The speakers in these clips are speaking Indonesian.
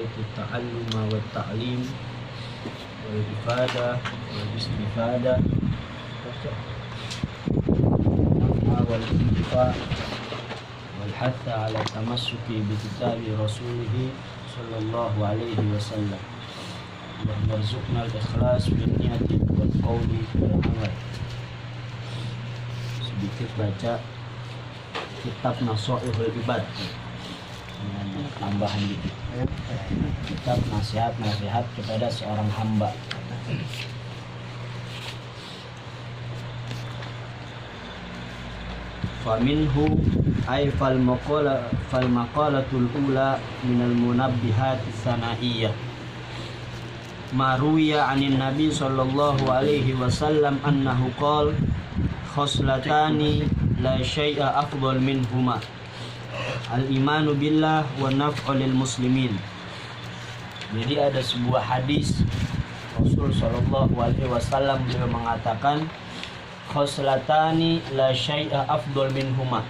nawaitu ta'alluma wa ta'lim wal ifadah wal istifadah wal intifa wal hatha ala tamassuki bi kitabi rasulih sallallahu alaihi wasallam wa warzuqna al-ikhlas bil niyati wal qawli wal amal. Sedikit baca kitab Nasha'ihul Ibad, tambahan dikit. Kitab nasihat kepada seorang hamba. Faminhu ay fal maqalatul ula minal munabbihat sanaiyah ma ruwiya 'anin nabi sallallahu alaihi wasallam annahu qala khoslatani la syai'a afdal minhuma al-imanu billah wa naf'u lil muslimin. Jadi ada sebuah hadis Rasul sallallahu alaihi wasallam beliau mengatakan khoslatani la syai'a afdal minhuma.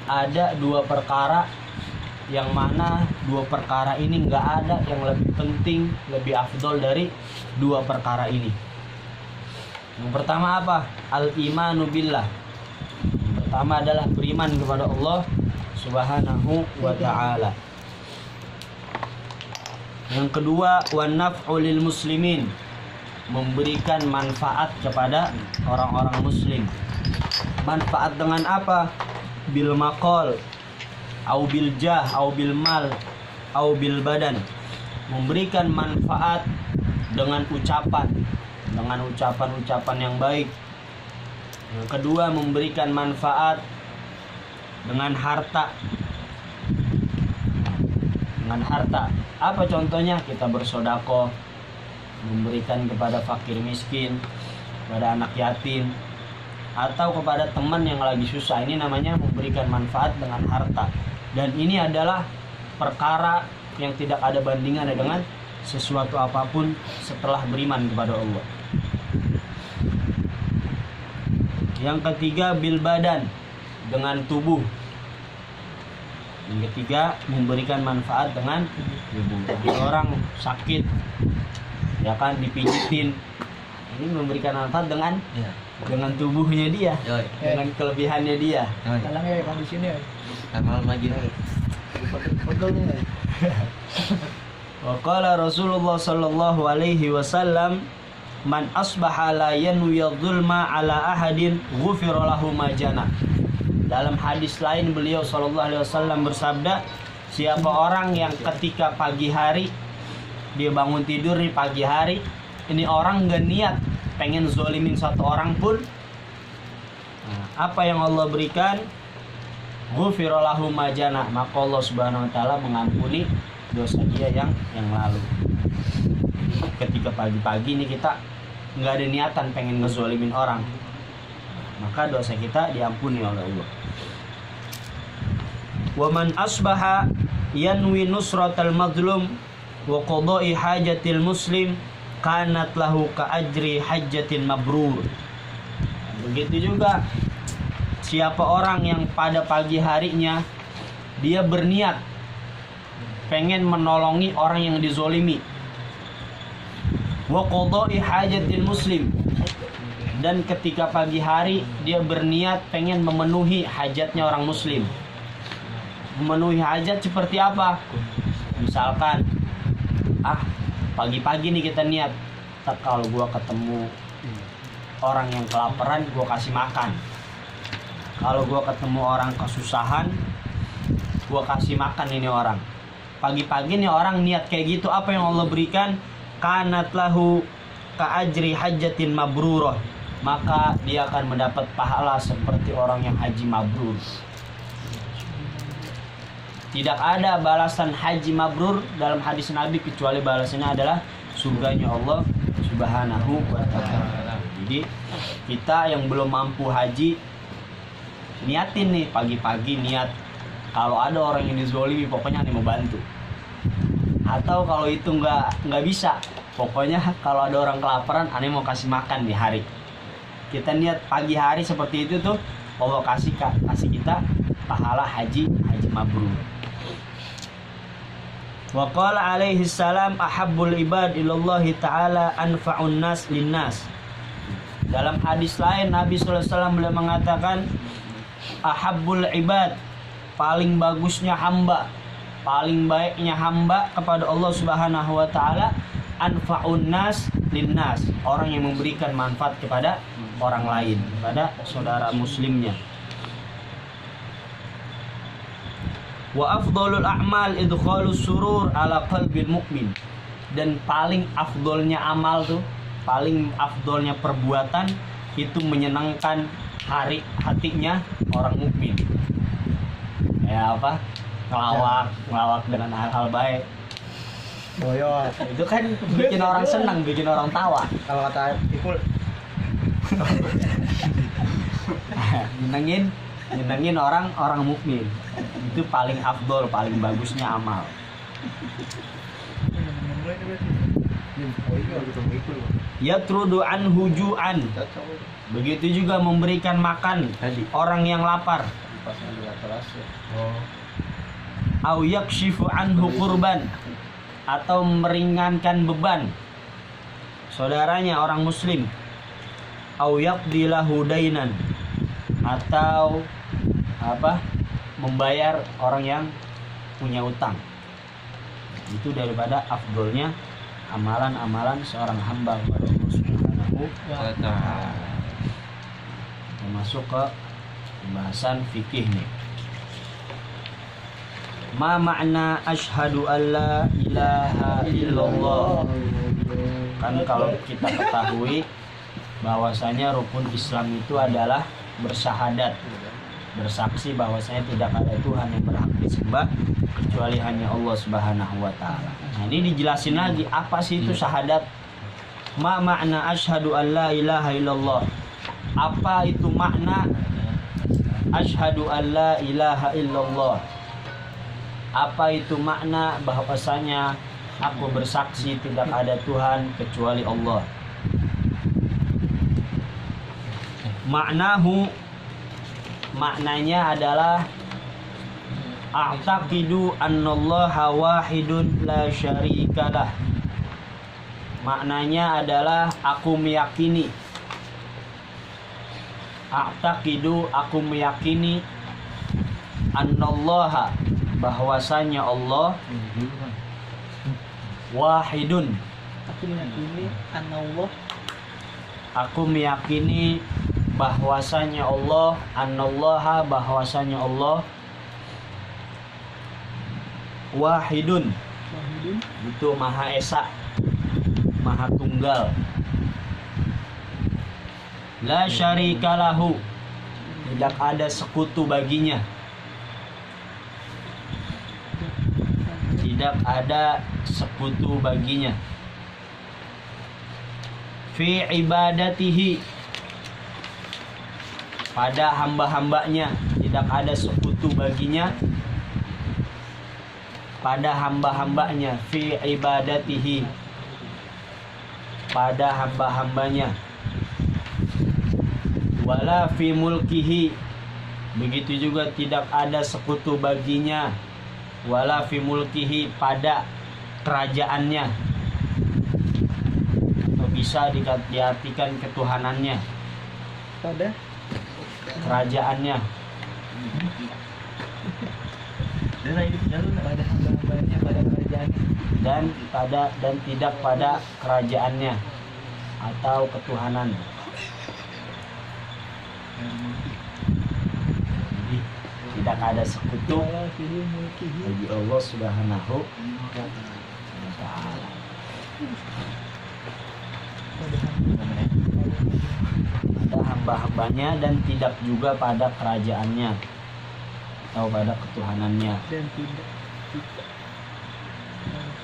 Ada dua perkara yang mana dua perkara ini enggak ada yang lebih penting, lebih afdal dari dua perkara ini. Yang pertama apa? Al-imanu billah. Yang pertama adalah beriman kepada Allah Subhanahu wa ta'ala. Yang kedua, wan naf'u lil muslimin, memberikan manfaat kepada orang-orang muslim. Manfaat dengan apa? Bil maqal, au bil jah, au bil mal, au bil badan. Memberikan manfaat dengan ucapan, dengan ucapan-ucapan yang baik. Yang kedua, memberikan manfaat dengan harta. Dengan harta. Apa contohnya? Kita bersedekah, memberikan kepada fakir miskin, kepada anak yatim, atau kepada teman yang lagi susah. Ini namanya memberikan manfaat dengan harta. Dan ini adalah perkara yang tidak ada bandingannya dengan sesuatu apapun setelah beriman kepada Allah. Yang ketiga, bil badan, dengan tubuh. Yang ketiga, memberikan manfaat dengan tubuh. Jadi orang sakit, ya kan, dipijitin, ini memberikan manfaat dengan tubuhnya dia, dengan kelebihannya dia. Sekarang ya kondisinya. Malam lagi nih. Wa qala Rasulullah sallallahu alaihi wasallam, man asbaha la yanwi dzulma ala ahadin ghufira lahu ma jana. Dalam hadis lain beliau sallallahu alaihi wasallam bersabda, siapa orang yang ketika pagi hari dia bangun tidur di pagi hari, ini orang enggak niat pengen zolimin satu orang pun, apa yang Allah berikan? Ghufira lahu ma jana, maka Allah Subhanahu wa taala mengampuni dosa dia yang lalu. Ketika pagi-pagi ini kita nggak ada niatan pengen ngezolimin orang, maka dosa kita diampuni oleh Allah. Wa man asbaha yanwi nusratal mazlum wa qada'i hajatil muslim kanat lahu ka ajri hajjatin mabrur. Begitu juga siapa orang yang pada pagi harinya dia berniat pengen menolongi orang yang dizolimi, wa qada'i hajatil muslim, dan ketika pagi hari dia berniat pengen memenuhi hajatnya orang muslim. Memenuhi hajat seperti apa? Misalkan pagi-pagi nih kita niat, kalau gua ketemu orang yang kelaparan gua kasih makan, kalau gua ketemu orang kesusahan gua kasih makan ini orang. Pagi-pagi nih orang niat kayak gitu, apa yang Allah berikan? Kanat lahu ka ajri hajjatin mabrurah, maka dia akan mendapat pahala seperti orang yang haji mabrur. Tidak ada balasan haji mabrur dalam hadis Nabi kecuali balasannya adalah surganya Allah Subhanahu wa ta'ala. Jadi kita yang belum mampu haji, niatin nih pagi-pagi, niat kalau ada orang yang dizolimi pokoknya nih mau bantu. Atau kalau itu nggak bisa, pokoknya kalau ada orang kelaparan aneh mau kasih makan di hari. Kita niat pagi hari seperti itu tuh, Allah kasih kita pahala haji mabrur. Wa qala alaihi salam ahabbul ibad ilallahi ta'ala anfa'un nas linnas. Dalam hadis lain Nabi sallallahu alaihi wasallam beliau mengatakan ahabbul ibad, paling bagusnya hamba, paling baiknya hamba kepada Allah Subhanahu wa taala, anfa'un nas linnas, orang yang memberikan manfaat kepada orang lain, kepada saudara muslimnya. Wa afdhalul a'mal idkhalus surur ala qalbil mu'min. Dan paling afdolnya amal tuh, paling afdolnya perbuatan itu menyenangkan hatinya orang mukmin. Ya apa? Ngelawak dengan hal-hal baik. Boyot. Itu kan bikin orang senang, bikin orang tawa. Kalau kata Ipul, nyenengin orang mukmin. Itu paling afdol, paling bagusnya amal. Yatrudu an hujuan. Begitu juga memberikan makan orang yang lapar. Au yakshifu anhu qurban, atau meringankan beban saudaranya orang muslim. Au yaqdi lahu dainan, atau membayar orang yang punya utang. Itu daripada afdolnya amalan-amalan seorang hamba kepada Allah Subhanahu wa ta'ala. Masuk ke pembahasan fikih nih. Ma makna asyhadu alla ilaha illallah. Kan kalau kita ketahui bahwasanya rukun Islam itu adalah bersyahadat, bersaksi bahwasanya tidak ada Tuhan yang berhak disembah kecuali hanya Allah Subhanahu wa taala. Nah, ini dijelasin lagi apa sih itu syahadat. Ma makna asyhadu alla ilaha illallah. Apa itu makna asyhadu alla ilaha illallah? Apa itu makna bahwasanya aku bersaksi tidak ada Tuhan kecuali Allah? Maknanya adalah a'taqidu annallaha wahidun la syarikalah. Maknanya adalah aku meyakini. A'taqidu, aku meyakini, annallaha, bahwasanya Allah wahidun. aku meyakini anallah. Aku meyakini bahwasanya Allah, anallaha, bahwasanya Allah wahidun, itu maha esa, maha tunggal. La syarikalahu, tidak ada sekutu baginya. Tidak ada sekutu baginya. Fi ibadatihi, pada hamba-hambanya tidak ada sekutu baginya. Pada hamba-hambanya, fi ibadatihi, pada hamba-hambanya. Wala fi mulkihi, begitu juga tidak ada sekutu baginya. Wala fi mulkihi, pada kerajaannya, atau bisa diartikan ketuhanannya, Pada kerajaannya. pada hamba-hambanya, pada kerajaannya. Dan tidak pada kerajaannya atau ketuhanan. Jadi, tidak ada sekutu Wala fi mulkihi. bagi Allah Subhanahu wa ta'ala. Pada hamba-hambanya dan tidak juga pada kerajaannya atau pada ketuhanannya. Dan tidak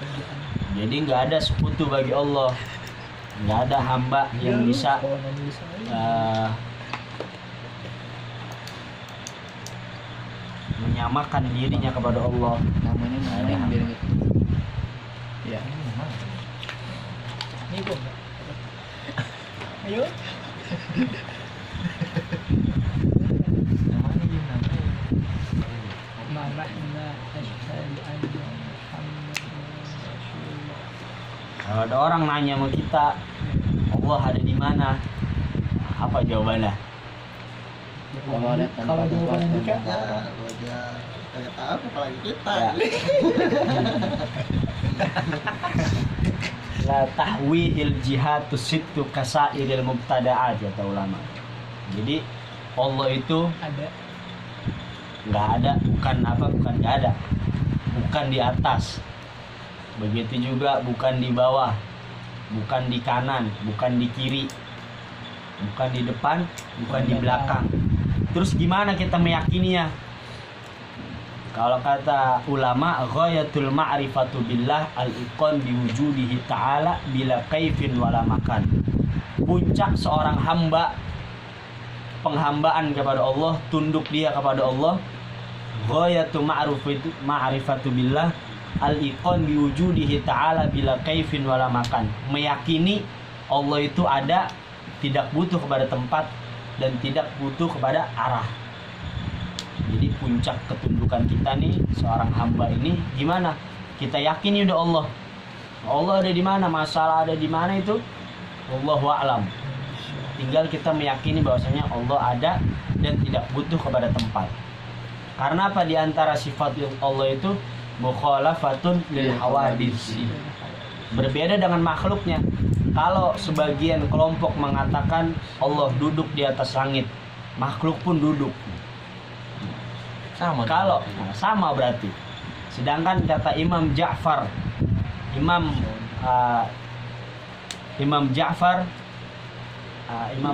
kerajaan. Jadi nggak ada sekutu bagi Allah, nggak ada hamba yang bisa menyamakan dirinya kepada Allah. namanya Nggak ada namanya hamba. biar gitu. Ya. Ini kok. Ayo. Mana asyhadu anna Muhammadar Kalau ada orang nanya sama kita, Allah ada di mana? Apa jawabannya? Kalau ada Kalau jawabannya nikah, Ya, aja kayak tahu apalagi kita. Ya. La tahwil jihad tusittu kasairil mubtada'at kata ulama. Jadi Allah itu ada nggak ada, bukan nggak ada, bukan di atas, begitu juga bukan di bawah, bukan di kanan, bukan di kiri, bukan di depan, bukan di belakang. Terus gimana kita meyakininya? Kalau kata ulama, ghayatul ma'rifatu billah al-iqan biwujudihi ta'ala bila kaifin wala makan. Puncak seorang hamba, penghambaan kepada Allah, tunduk dia kepada Allah, ghayatu ma'rifatu billah al-iqan biwujudihi ta'ala bila kaifin wala makan. Meyakini Allah itu ada, tidak butuh kepada tempat dan tidak butuh kepada arah. Jadi puncak ketundukan kita nih, seorang hamba ini gimana? Kita yakini udah Allah. Allah ada di mana? Masalah ada di mana itu? Wallahu a'lam. Tinggal kita meyakini bahwasanya Allah ada dan tidak butuh kepada tempat. Karena apa? Di antara sifat Allah itu mukhalafatun lil hawadits. Berbeda dengan makhluknya. Kalau sebagian kelompok mengatakan Allah duduk di atas langit, makhluk pun duduk. sama. Kalau sama berarti. Sedangkan kata Imam Ja'far, Imam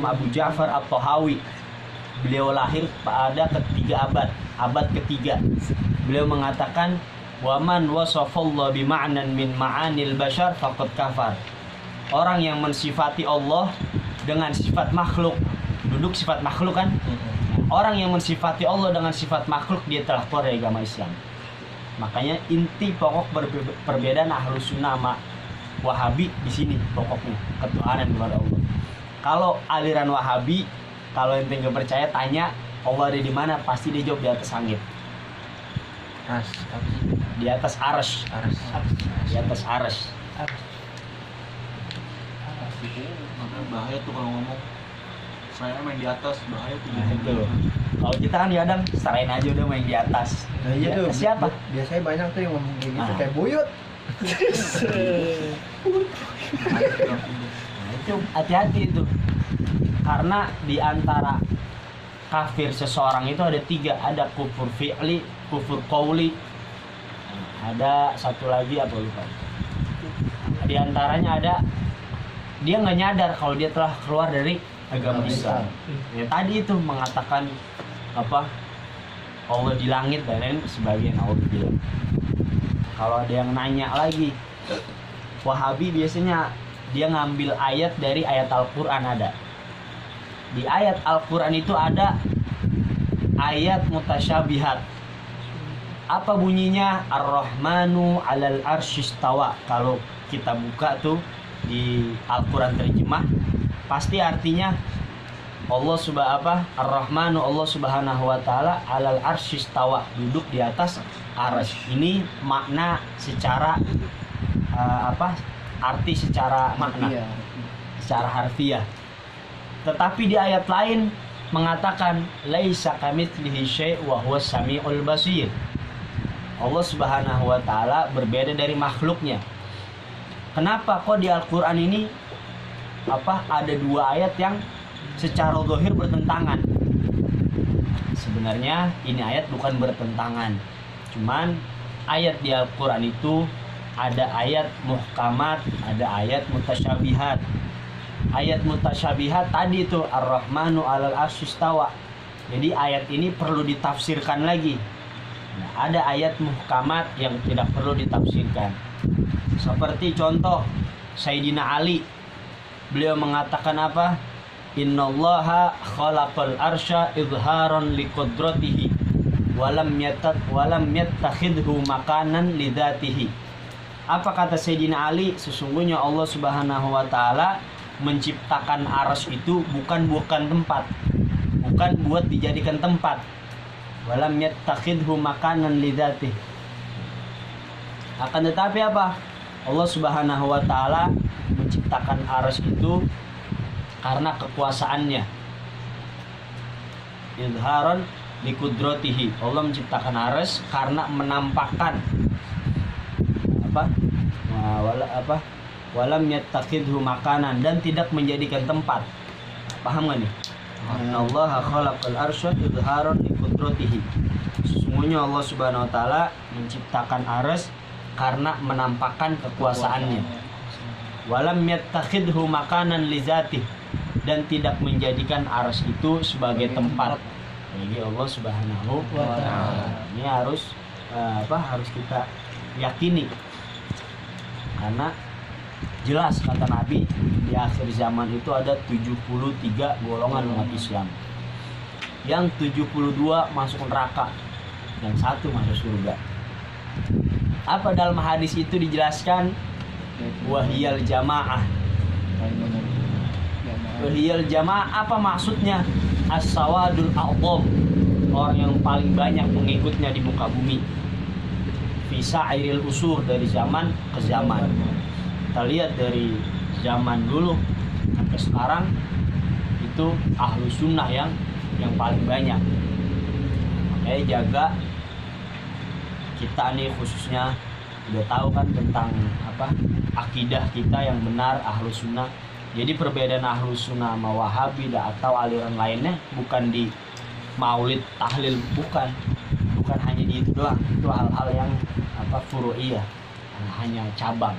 Abu Ja'far At-Tahawi, beliau lahir pada abad ketiga. Beliau mengatakan, waman wasafallahu bima'nan min ma'anil bashar faqad kafar. Orang yang mensifati Allah dengan sifat makhluk, duduk sifat makhluk kan? Orang yang mensifati Allah dengan sifat makhluk, dia telah keluar dari agama Islam. Makanya inti pokok perbedaan Ahlus Sunnah sama Wahabi di sini pokoknya ketuhanan kepada Allah. Kalau aliran Wahabi, kalau ente nggak percaya tanya Allah ada di mana, pasti dia jawab di atas langit, Ras, apa sih? di atas arsy, di atas arsy. Makanya bahaya tuh kalau ngomong saya main di atas, bahaya tuh. Nah, itu. Kalau kita kan kadang serain aja udah main di atas. Nah iya Di tuh. atas siapa? Biasanya banyak tuh yang ngomong kayak gitu, Ah. kayak buyut. Nah, itu hati-hati itu. Karena di antara kafir seseorang itu ada 3, ada kufur fi'li, kufur qauli, ada satu lagi apa lupa. Di antaranya ada dia nggak nyadar kalau dia telah keluar dari agama Islam. Ya, tadi itu mengatakan apa? Allah di langit dan lain sebagian Allah bilang. Kalau ada yang nanya lagi, Wahabi biasanya dia ngambil ayat dari ayat Al-Quran ada. Di ayat Al-Quran itu ada ayat mutasyabihat. Apa bunyinya? Ar-Rahmanu 'alal arsy istawa. Kalau kita buka tuh di Al-Quran terjemah, pasti artinya Ar-Rahmanu, Allah Subhanahu wa taala 'alal arsy istawa, duduk di atas arsy. Ini makna secara arti secara makna, secara harfiah. Tetapi di ayat lain mengatakan laisa kamitslihi syai' wa huwas samiul basir. Allah Subhanahu wa taala berbeda dari makhluknya. Kenapa kok di Al-Qur'an ini ada 2 ayat yang secara zahir bertentangan? Sebenarnya ini ayat bukan bertentangan. Cuman ayat di Al-Qur'an itu ada ayat muhkamat, ada ayat mutasyabihat. Ayat mutasyabihat tadi itu Ar-Rahmanu 'alal arsy istawa. Jadi ayat ini perlu ditafsirkan lagi. Nah, ada ayat muhkamat yang tidak perlu ditafsirkan. Seperti contoh Sayyidina Ali, beliau mengatakan apa? Innallaha khalaqal arsya izharan liqudratihi walam yattakhidhu makanan lidzatihi. Apa kata Sayyidina Ali? Sesungguhnya Allah Subhanahu wa taala menciptakan arsy itu bukan tempat, bukan buat dijadikan tempat. Walam yattakhidhu makanan lidzatihi. Akan tetapi apa? Allah Subhanahu wa taala menciptakan arsy itu karena kekuasaannya. Izharon liqudratihi. Allah menciptakan arsy karena menampakkan walam yattakhidhu makanan, dan tidak menjadikan tempat. Paham gak nih? Allah khalaqal arsya izharon liqudratihi. Sesungguhnya Allah Subhanahu wa taala menciptakan arsy karena menampakkan kekuasaannya. Walam yattakhidhu makanan lizatih, dan tidak menjadikan arsy itu sebagai tempat. Jadi Allah Subhanahu wa taala ini harus harus kita yakini, karena jelas kata Nabi di akhir zaman itu ada 73 golongan umat Islam. Yang 72 masuk neraka dan 1 masuk surga. Apa dalam hadis itu dijelaskan? Wahiyal jamaah. Wahiyal jamaah apa maksudnya? As-sawadul a'dham, orang yang paling banyak pengikutnya di muka bumi. Fi sa'iril usur, dari zaman ke zaman. Kita lihat dari zaman dulu sampai sekarang itu ahlu sunnah yang paling banyak. Makanya jaga kita nih, khususnya udah tahu kan tentang akidah kita yang benar ahlu sunnah. Jadi perbedaan ahlu sunnah sama wahabi atau aliran lainnya bukan di maulid tahlil, bukan hanya di itu doang. Itu hal-hal yang furu'iyah, hanya cabang.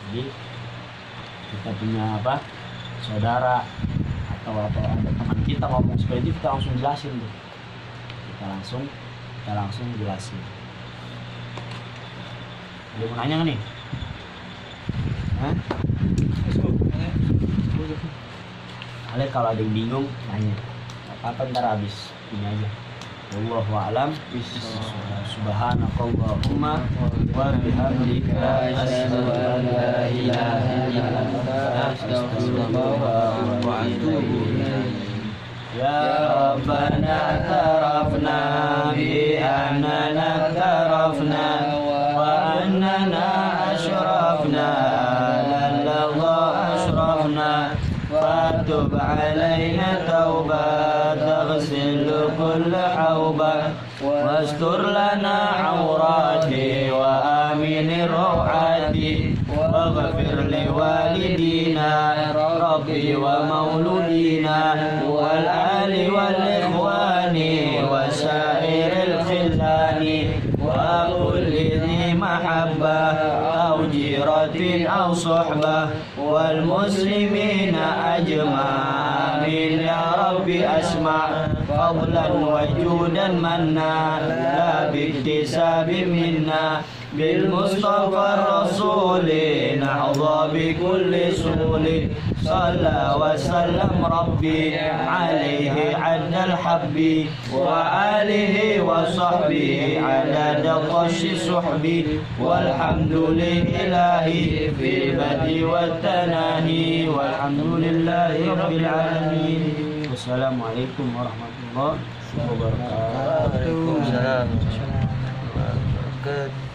Jadi kita punya saudara atau ada teman kita ngomong seperti itu, kita langsung jelasin tuh. Kita langsung jelasin. Ada mau nanya nggak nih? Ale kalau ada yang bingung nanya. Apa ntar habis ini aja. Wallahu a'lam. Subhanakallahumma wa bihamdika asyhadu an la ilaha illa anta astaghfiruka wa atubu ilaik. Ya Rabbana tarafna bi annana tarafna wa annana ashrafna lallah ashrafna fatub alaina taubat taghsil kull hauba wastur lana awrati wa amin rawati waghfir li walidina rabbi wa mauludina wal ali wal ikhwani wa sa'iril khillani wa kulli dhi mahabbah aw jiratin aw suhbah wal muslimina ajma' amin ya rabbi asma' fadlan wa judan manna la biktisabin minna bil mustafa rasuli nahza bi kulli suli salla wa sallam rabbi alaihi adal habbi wa alihi wa sahbihi adada qashi suhbi walhamdulillahi fil badi wat tanahi walhamdulillahi rabbil alamin. Wassalamualaikum warahmatullahi wabarakatuh. Waalaikumsalam warahmatullahi wabarakatuh.